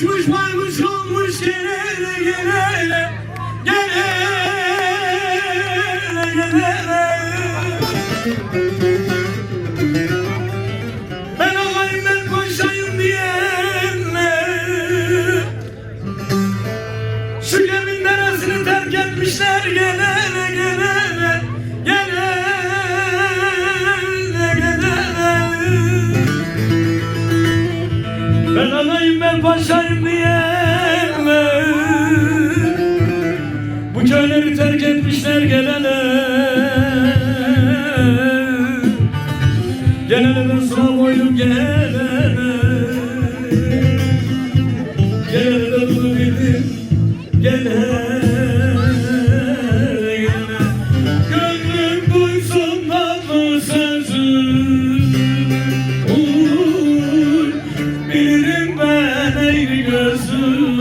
uçmuş baykuş olmuş gelene gelene gelene gelene. Ben alayım ben koşayım diyenle şu geminin deresini terk etmişler gelene gelene gelene gelene. Ben alayım ben paşayım diyenle bu köyleri terk etmişler gelene. Gelene de sıra koydum gelene. Gelene de bunu bildim gelene. Gönlüm duysun tatlı sözü. Bilirim ben eğri gözü.